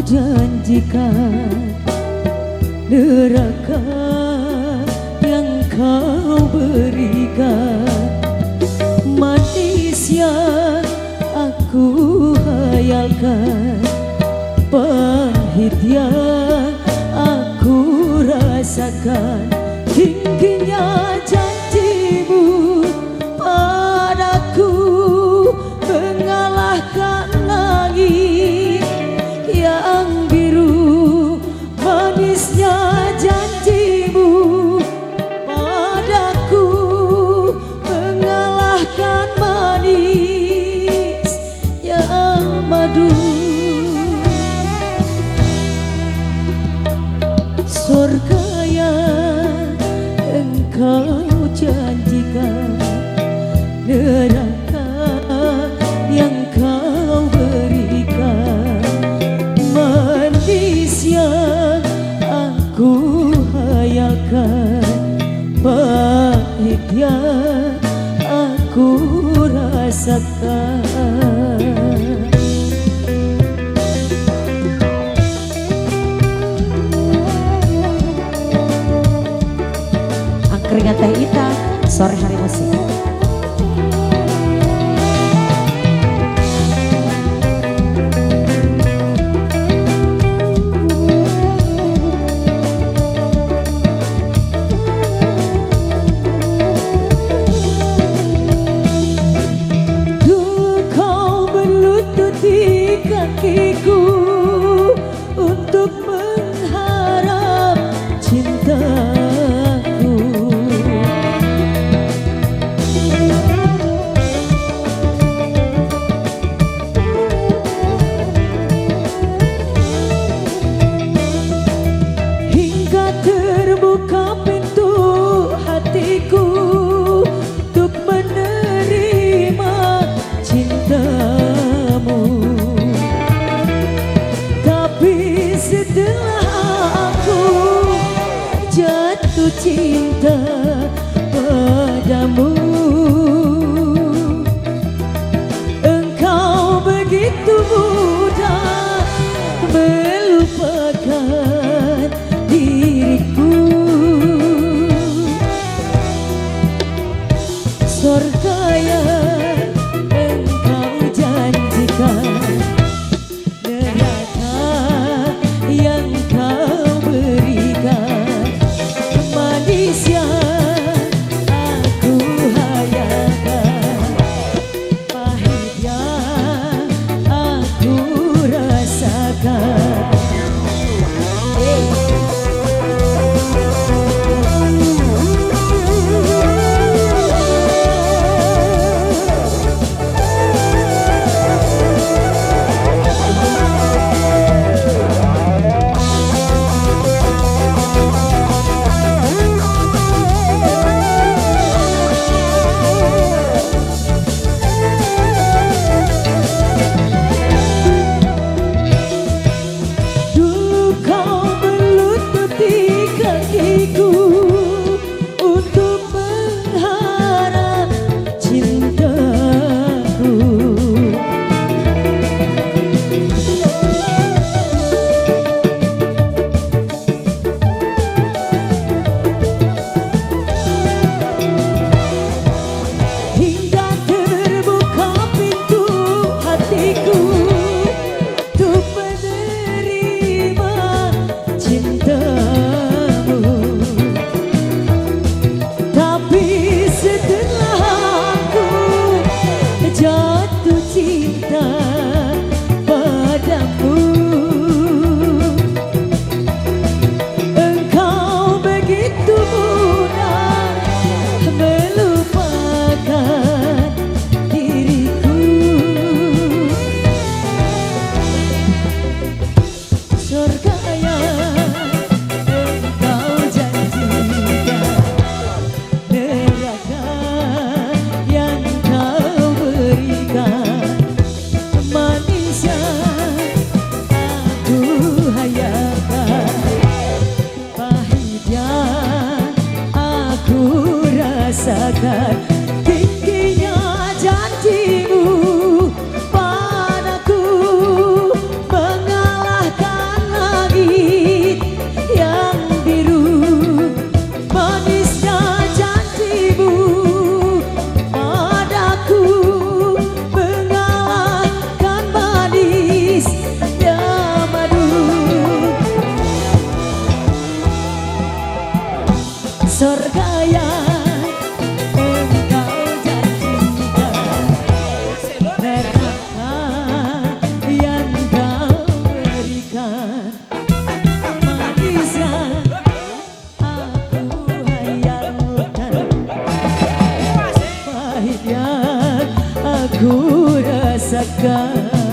janjikan neraka yang kau berikan, manis yang aku hayalkan, pahit yang aku rasakan. Tingginya janjimu padaku mengalahkan langit yang biru, manisnya janjimu padaku mengalahkan manis yang madu. Surga yang engkau janjikan, neraka yang kau berikan, manis yang aku hayalkan, pahit yang aku rasakan. Angkringan Teh Ita, sore hari musik. Dulu kau berlutut di kakiku untuk mengharap cintaku. Hingga terbuka pintu hatiku untuk menerima cintamu. Tapi setelah aku jatuh cinta padamu, engkau begitu mudah melupakan diriku. Surga yang engkau janjikan, neraka yang kau berikan, manis yang aku hayalkan, pahit yang aku rasakan. Jatuh cinta padamu, engkau begitu mudah melupakan diriku. Surga yang engkau janjikan, neraka yang kau berikan, manis yang aku hayalkan, pahit yang aku rasakan. Tingginya janjimu padaku mengalahkan ku rasakan.